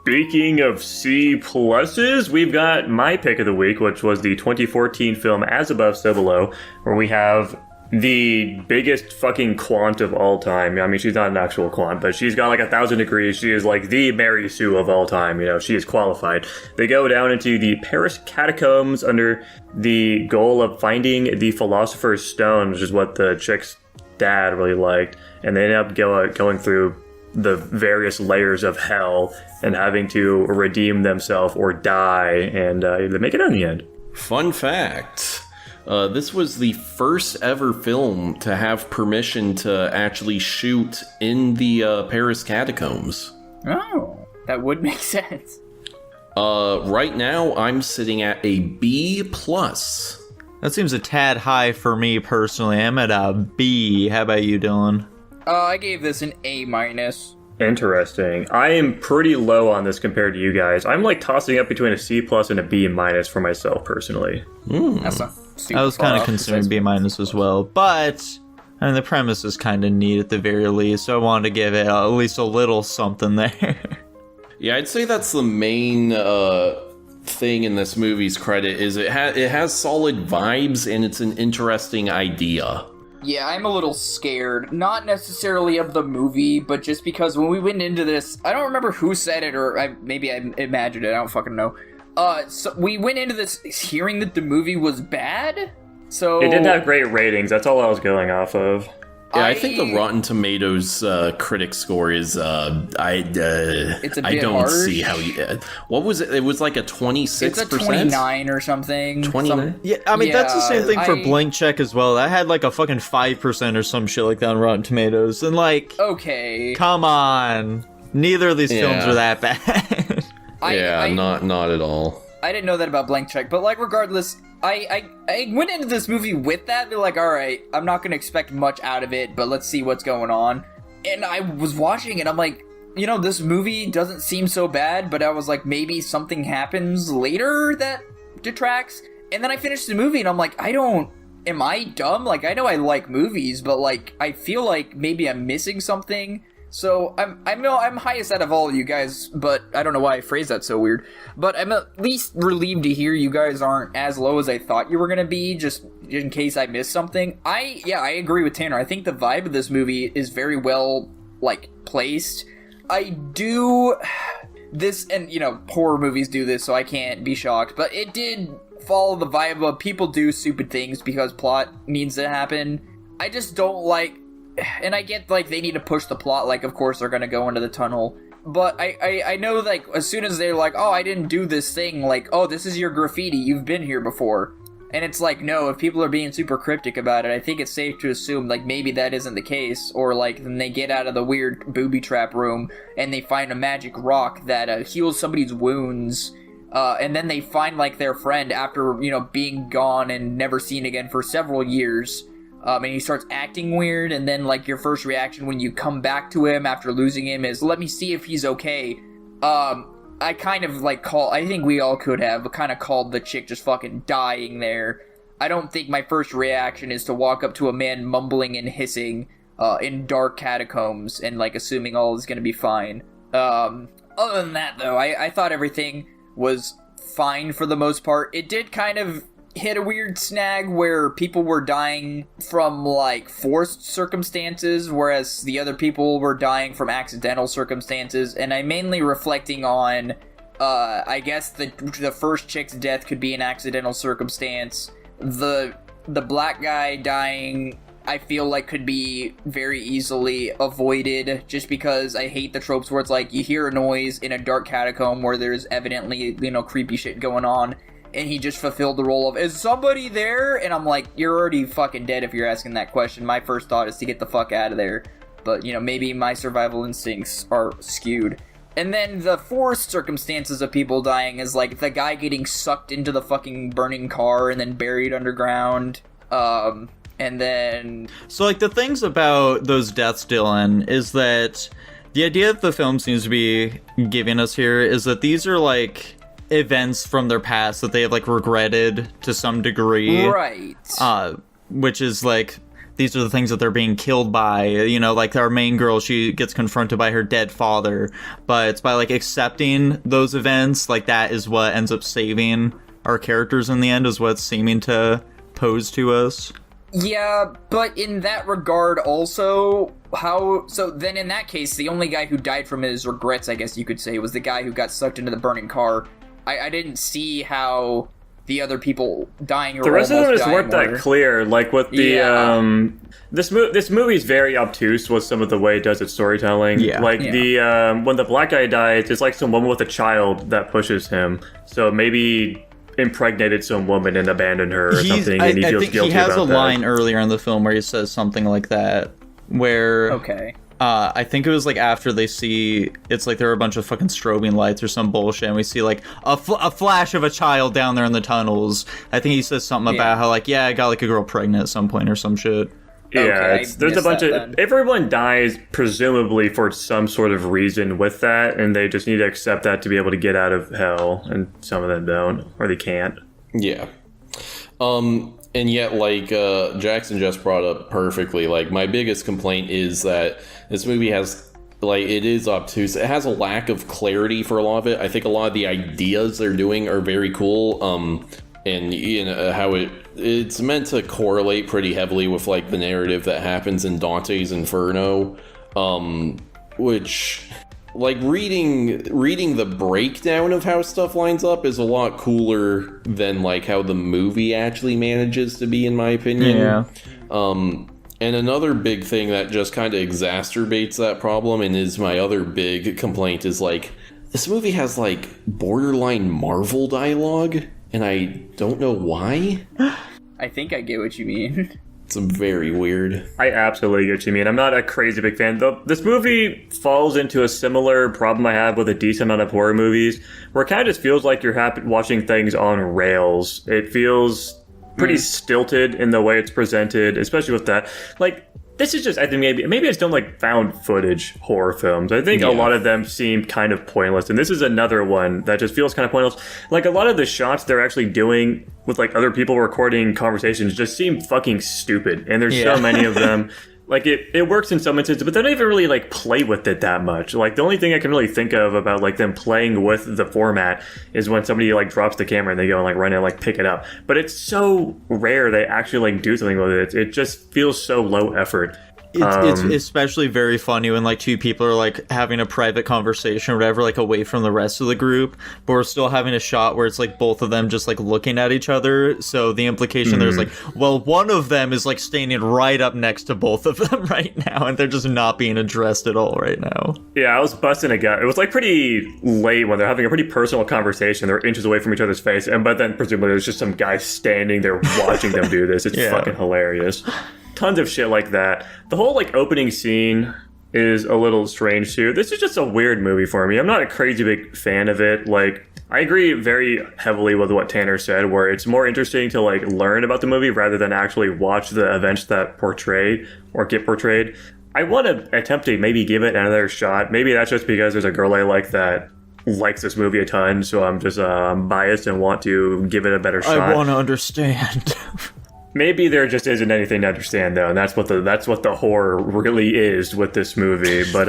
Speaking of C pluses, we've got my pick of the week, which was the 2014 film As Above, So Below, where we have the biggest fucking quant of all time. I mean, she's not an actual quant, but she's got like 1,000 degrees. She is like the Mary Sue of all time. You know, she is qualified. They go down into the Paris catacombs under the goal of finding the Philosopher's Stone, which is what the chick's dad really liked. And they end up going through the various layers of hell and having to redeem themselves or die, and they make it out in the end. Fun fact. This was the first ever film to have permission to actually shoot in the Paris catacombs. Oh, that would make sense. Right now, I'm sitting at a B+. That seems a tad high for me personally. I'm at a B. How about you, Dylan? I gave this an A-. Interesting. I am pretty low on this compared to you guys. I'm like tossing up between a C+ and a B- for myself personally. That's not super I was kind of considering B- as well, but I mean, the premise is kind of neat at the very least, so I wanted to give it at least a little something there. Yeah, I'd say that's the main thing in this movie's credit, is it has solid vibes and it's an interesting idea. Yeah, I'm a little scared. Not necessarily of the movie, but just because when we went into this, I don't remember who said it, or maybe I imagined it, I don't fucking know. So we went into this hearing that the movie was bad, so... It didn't have great ratings, that's all I was going off of. Yeah, I think the Rotten Tomatoes critic score is, it's a bit I don't harsh. see how you... what was it? It was like a 26%? It's a 29 or something. 29? Yeah, I mean, that's the same thing for I- Blank Check as well. That had like a fucking 5% or some shit like that on Rotten Tomatoes. And like, Okay. come on. Neither of these films Yeah. are that bad. Not at all. I didn't know that about Blank Check, but like regardless, I went into this movie with that. They're like, all right, I'm not going to expect much out of it, but let's see what's going on. And I was watching it, I'm like, you know, this movie doesn't seem so bad, but I was like, maybe something happens later that detracts. And then I finished the movie and I'm like, am I dumb? Like, I know I like movies, but like, I feel like maybe I'm missing something. So I'm highest out of all of you guys, but I don't know why I phrased that so weird. But I'm at least relieved to hear you guys aren't as low as I thought you were gonna be, just in case I missed something. I agree with Tanner. I think the vibe of this movie is very well like placed. I do this, and you know, horror movies do this, so I can't be shocked. But it did follow the vibe of people do stupid things because plot needs to happen. I just don't like. And I get, like, they need to push the plot, like, of course they're gonna go into the tunnel. But I know, like, as soon as they're like, oh, I didn't do this thing, like, oh, this is your graffiti, you've been here before. And it's like, no, if people are being super cryptic about it, I think it's safe to assume, like, maybe that isn't the case. Or, like, then they get out of the weird booby trap room, and they find a magic rock that heals somebody's wounds. And then they find, like, their friend after, you know, being gone and never seen again for several years. And he starts acting weird, and then, like, your first reaction when you come back to him after losing him is, let me see if he's okay. I kind of, like, I think we all could have, kind of called the chick just fucking dying there. I don't think my first reaction is to walk up to a man mumbling and hissing, in dark catacombs, and, like, assuming all is gonna be fine. Other than that, though, I thought everything was fine for the most part. It did kind of hit a weird snag where people were dying from, like, forced circumstances, whereas the other people were dying from accidental circumstances, and I'm mainly reflecting on, I guess the first chick's death could be an accidental circumstance. The black guy dying, I feel like could be very easily avoided, just because I hate the tropes where it's like, you hear a noise in a dark catacomb where there's evidently, you know, creepy shit going on, and he just fulfilled the role of, is somebody there? And I'm like, you're already fucking dead if you're asking that question. My first thought is to get the fuck out of there. But, you know, maybe my survival instincts are skewed. And then the forced circumstances of people dying is, like, the guy getting sucked into the fucking burning car and then buried underground. And then... So, like, the things about those deaths, Dylan, is that the idea that the film seems to be giving us here is that these are, like, events from their past that they have, like, regretted to some degree. Right. Which is, like, these are the things that they're being killed by. You know, like our main girl, she gets confronted by her dead father, but it's by like accepting those events, like that is what ends up saving our characters in the end, is what's seeming to pose to us. Yeah, but in that regard also, so then in that case, the only guy who died from his regrets, I guess you could say, was the guy who got sucked into the burning car. I didn't see how the other people dying or the rest of them just weren't were that clear. Like with the this movie's very obtuse with some of the way it does its storytelling. The when the black guy dies, it's like some woman with a child that pushes him. So maybe impregnated some woman and abandoned her or something, and he feels guilty about that. He has a line earlier in the film where he says something like that, where I think it was like after they see, it's like there are a bunch of fucking strobing lights or some bullshit, and we see like a flash of a child down there in the tunnels. I think he says something about how like, I got like a girl pregnant at some point or some shit. Yeah, there's a bunch of... Everyone dies presumably for some sort of reason with that, and they just need to accept that to be able to get out of hell, and some of them don't, or they can't. Yeah. And yet, like, Jackson just brought up perfectly, like, my biggest complaint is that this movie has, like, it is obtuse. It has a lack of clarity for a lot of it. I think a lot of the ideas they're doing are very cool, and, you know, how it's meant to correlate pretty heavily with, like, the narrative that happens in Dante's Inferno, which... like reading the breakdown of how stuff lines up is a lot cooler than like how the movie actually manages to be, in my opinion. Yeah. And another big thing that just kind of exacerbates that problem, and is my other big complaint, is like this movie has like borderline Marvel dialogue, and I don't know why. I think I get what you mean. It's very weird. I absolutely get what you mean. I'm not a crazy big fan, though. This movie falls into a similar problem I have with a decent amount of horror movies, where it kind of just feels like you're watching things on rails. It feels pretty stilted in the way it's presented, especially with that. Like, this is just, I think maybe I just don't like found footage horror films. I think a lot of them seem kind of pointless, and this is another one that just feels kind of pointless. Like, a lot of the shots they're actually doing with like other people recording conversations just seem fucking stupid, and there's so many of them. Like, it works in some instances, but they don't even really, like, play with it that much. Like, the only thing I can really think of about, like, them playing with the format is when somebody, like, drops the camera and they go and, like, run and, like, pick it up. But it's so rare they actually, like, do something with it. It just feels so low effort. It's especially very funny when like two people are like having a private conversation or whatever, like away from the rest of the group, but we're still having a shot where it's like both of them just like looking at each other. So the implication there's like, well, one of them is like standing right up next to both of them right now, and they're just not being addressed at all right now. Yeah, I was busting a gut. It was like pretty late when they're having a pretty personal conversation. They're inches away from each other's face, but then presumably there's just some guy standing there watching them do this. It's fucking hilarious. Tons of shit like that. The whole like opening scene is a little strange too. This is just a weird movie for me. I'm not a crazy big fan of it. Like, I agree very heavily with what Tanner said, where it's more interesting to like learn about the movie rather than actually watch the events that portray or get portrayed. I want to attempt to maybe give it another shot. Maybe that's just because there's a girl I like that likes this movie a ton, so I'm just biased and want to give it a better shot. I want to understand. Maybe there just isn't anything to understand, though, and that's what the horror really is with this movie. But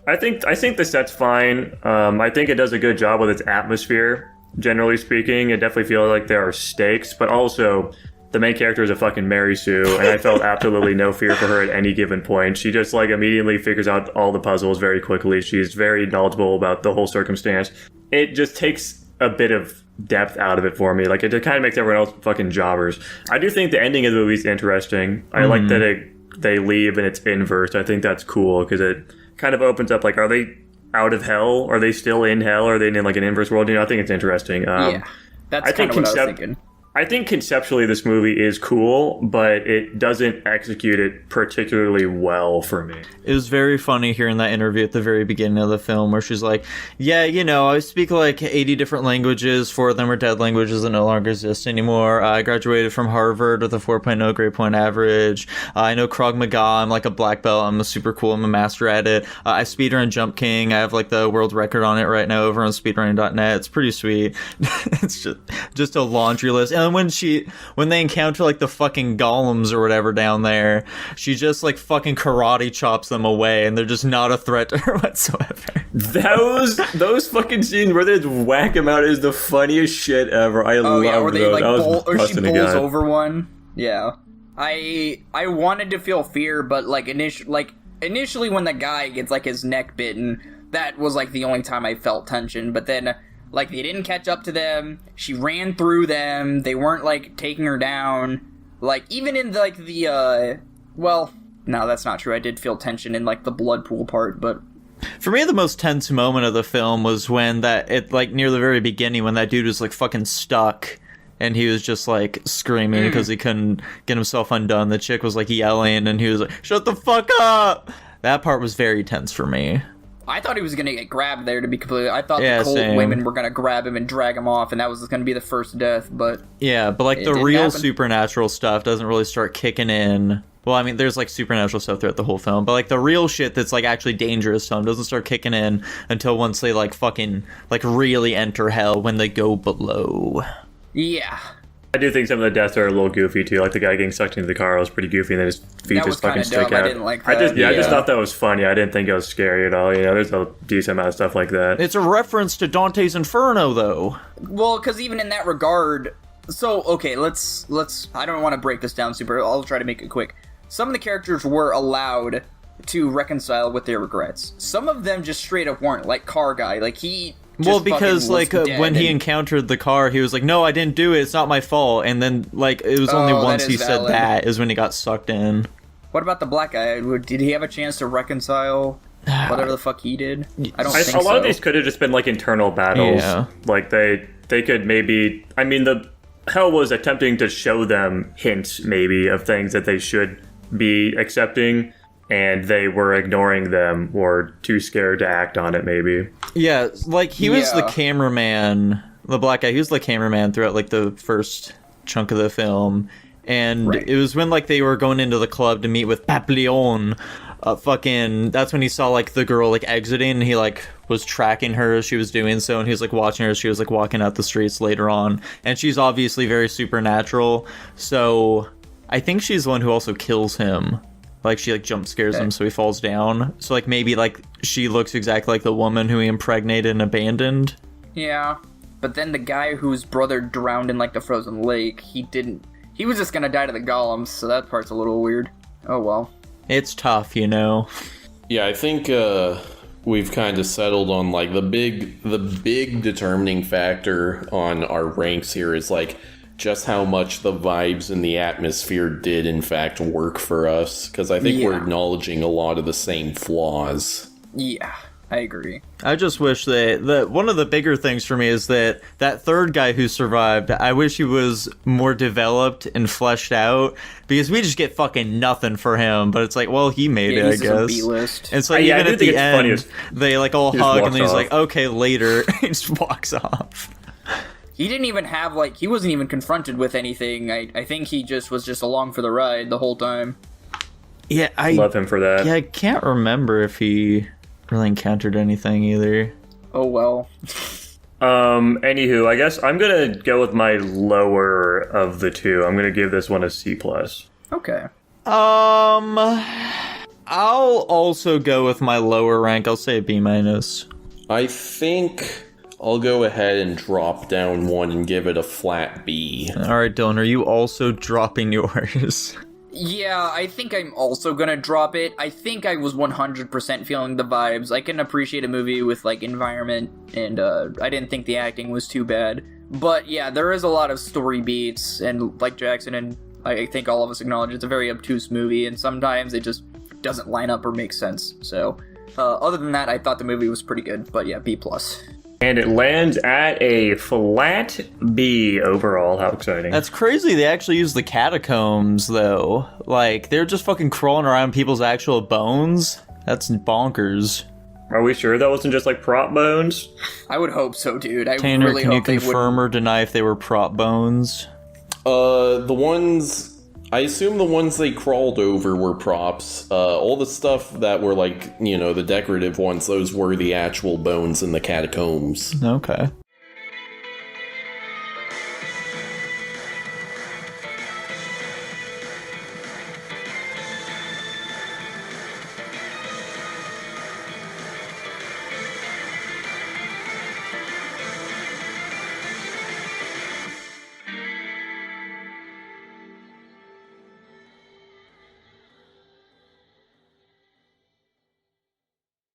I think the set's fine. I think it does a good job with its atmosphere. Generally speaking, it definitely feels like there are stakes, but also the main character is a fucking Mary Sue, and I felt absolutely no fear for her at any given point. She just like immediately figures out all the puzzles very quickly. She's very knowledgeable about the whole circumstance. It just takes a bit of depth out of it for me. Like, it kind of makes everyone else fucking jobbers. I do think the ending of the movie is interesting. I like that they leave and it's inverse. I think that's cool because it kind of opens up like, are they out of hell? Are they still in hell? Are they in like an inverse world? You know, I think it's interesting. That's kind of what I was thinking. I think conceptually this movie is cool, but it doesn't execute it particularly well for me. It was very funny hearing that interview at the very beginning of the film where she's like, yeah, you know, I speak like 80 different languages. 4 of them are dead languages that no longer exist anymore. I graduated from Harvard with a 4.0 grade point average. I know Krav Maga. I'm like a black belt. I'm a super cool. I'm a master at it. I speedrun Jump King. I have like the world record on it right now over on speedrunning.net. It's pretty sweet. It's just a laundry list. And And when they encounter like the fucking golems or whatever down there, she just like fucking karate chops them away, and they're just not a threat to her whatsoever. Those fucking scenes where they just whack him out is the funniest shit ever. I love yeah, where they those. like I was bowl, or she busting a bowls gut. over one. Yeah, I wanted to feel fear, but like initially when the guy gets like his neck bitten, that was like the only time I felt tension. But then like they didn't catch up to them. She ran through them. They weren't like taking her down. Like even in like the well, no, that's not true. I did feel tension in like the blood pool part, but. For me, the most tense moment of the film was when near the very beginning, when that dude was like fucking stuck and he was just like screaming because he couldn't get himself undone. The chick was like yelling and he was like, "Shut the fuck up!" That part was very tense for me. I thought he was gonna get grabbed there, to be completely. I thought Yeah, the cold same. women were gonna grab him and drag him off, and that was gonna be the first death. But Yeah, but like It the didn't real happen. supernatural stuff doesn't really start kicking in. Well, I mean, there's like supernatural stuff throughout the whole film, but like the real shit that's like actually dangerous to them doesn't start kicking in until once they like fucking like really enter hell, when they go below. yeah, I do think some of the deaths are a little goofy too. Like the guy getting sucked into the car was pretty goofy, and then his feet That was just fucking kinda dumb. stick I out. didn't like I that. just Yeah. thought that was funny. I didn't think it was scary at all. You know, there's a decent amount of stuff like that. It's a reference to Dante's Inferno, though. well, because even in that regard, so okay, let's. I don't want to break this down super. I'll try to make it quick. Some of the characters were allowed to reconcile with their regrets. Some of them just straight up weren't. Like Car Guy, like he. Just Well, because fucking was like dead when he and- encountered the car, he was like, "No, I didn't do it. It's not my fault." And then like it was only Oh, that once is he said valid. that is when he got sucked in. What about the black guy? Did he have a chance to reconcile whatever the fuck he did? I don't think A lot so. of these could have just been like internal battles. Yeah. Like they could maybe. I mean, the hell was attempting to show them hints maybe of things that they should be accepting, and they were ignoring them or too scared to act on it. Maybe. Yeah, like he was the Yeah. cameraman, the black guy. He was the cameraman throughout like the first chunk of the film, and Right. it was when like they were going into the club to meet with Papillon. That's when he saw like the girl like exiting, and he like was tracking her as she was doing so, and he was like watching her as she was like walking out the streets later on, and she's obviously very supernatural. So I think she's the one who also kills him. Like she like jump scares him so he falls down. So like maybe like she looks exactly like the woman who he impregnated and abandoned. Yeah, but then the guy whose brother drowned in like the frozen lake, he didn't. He was just gonna die to the golems, so that part's a little weird. Oh well. It's tough, you know. Yeah, I think we've kind of settled on like the big determining factor on our ranks here is like just how much the vibes and the atmosphere did in fact work for us, because I think we're Yeah. acknowledging a lot of the same flaws. Yeah, I agree. I just wish that one of the bigger things for me is that third guy who survived, I wish he was more developed and fleshed out, because we just get fucking nothing for him. But it's like, well, he made Yeah, it, I he's just a guess. B-list. It's like Yeah, I even do at think the it's funny end, as- they like all he just hug, and walks then he's off. like, okay, later. He just walks off. He didn't even have like he wasn't even confronted with anything. I think he just was just along for the ride the whole time. Yeah, I Love him for that. Yeah, I can't remember if he really encountered anything either. Oh well. Anywho, I guess I'm gonna go with my lower of the two. I'm gonna give this one a C plus. Okay. I'll also go with my lower rank. I'll say B minus. I think I'll go ahead and drop down one and give it a flat B. All right, Dylan, are you also dropping yours? Yeah, I think I'm also gonna drop it. I think I was 100% feeling the vibes. I can appreciate a movie with like environment, and I didn't think the acting was too bad. But yeah, there is a lot of story beats, and like Jackson and I think all of us acknowledge, it's a very obtuse movie, and sometimes it just doesn't line up or make sense. So, other than that, I thought the movie was pretty good. But yeah, B plus. And it lands at a flat B overall. How exciting. That's crazy. They actually use the catacombs, though. Like, they're just fucking crawling around people's actual bones. That's bonkers. Are we sure that wasn't just like prop bones? I would hope so, dude. I Tanner, really can you hope they would. confirm or deny if they were prop bones? I assume the ones they crawled over were props. All the stuff that were like, the decorative ones, those were the actual bones in the catacombs. Okay.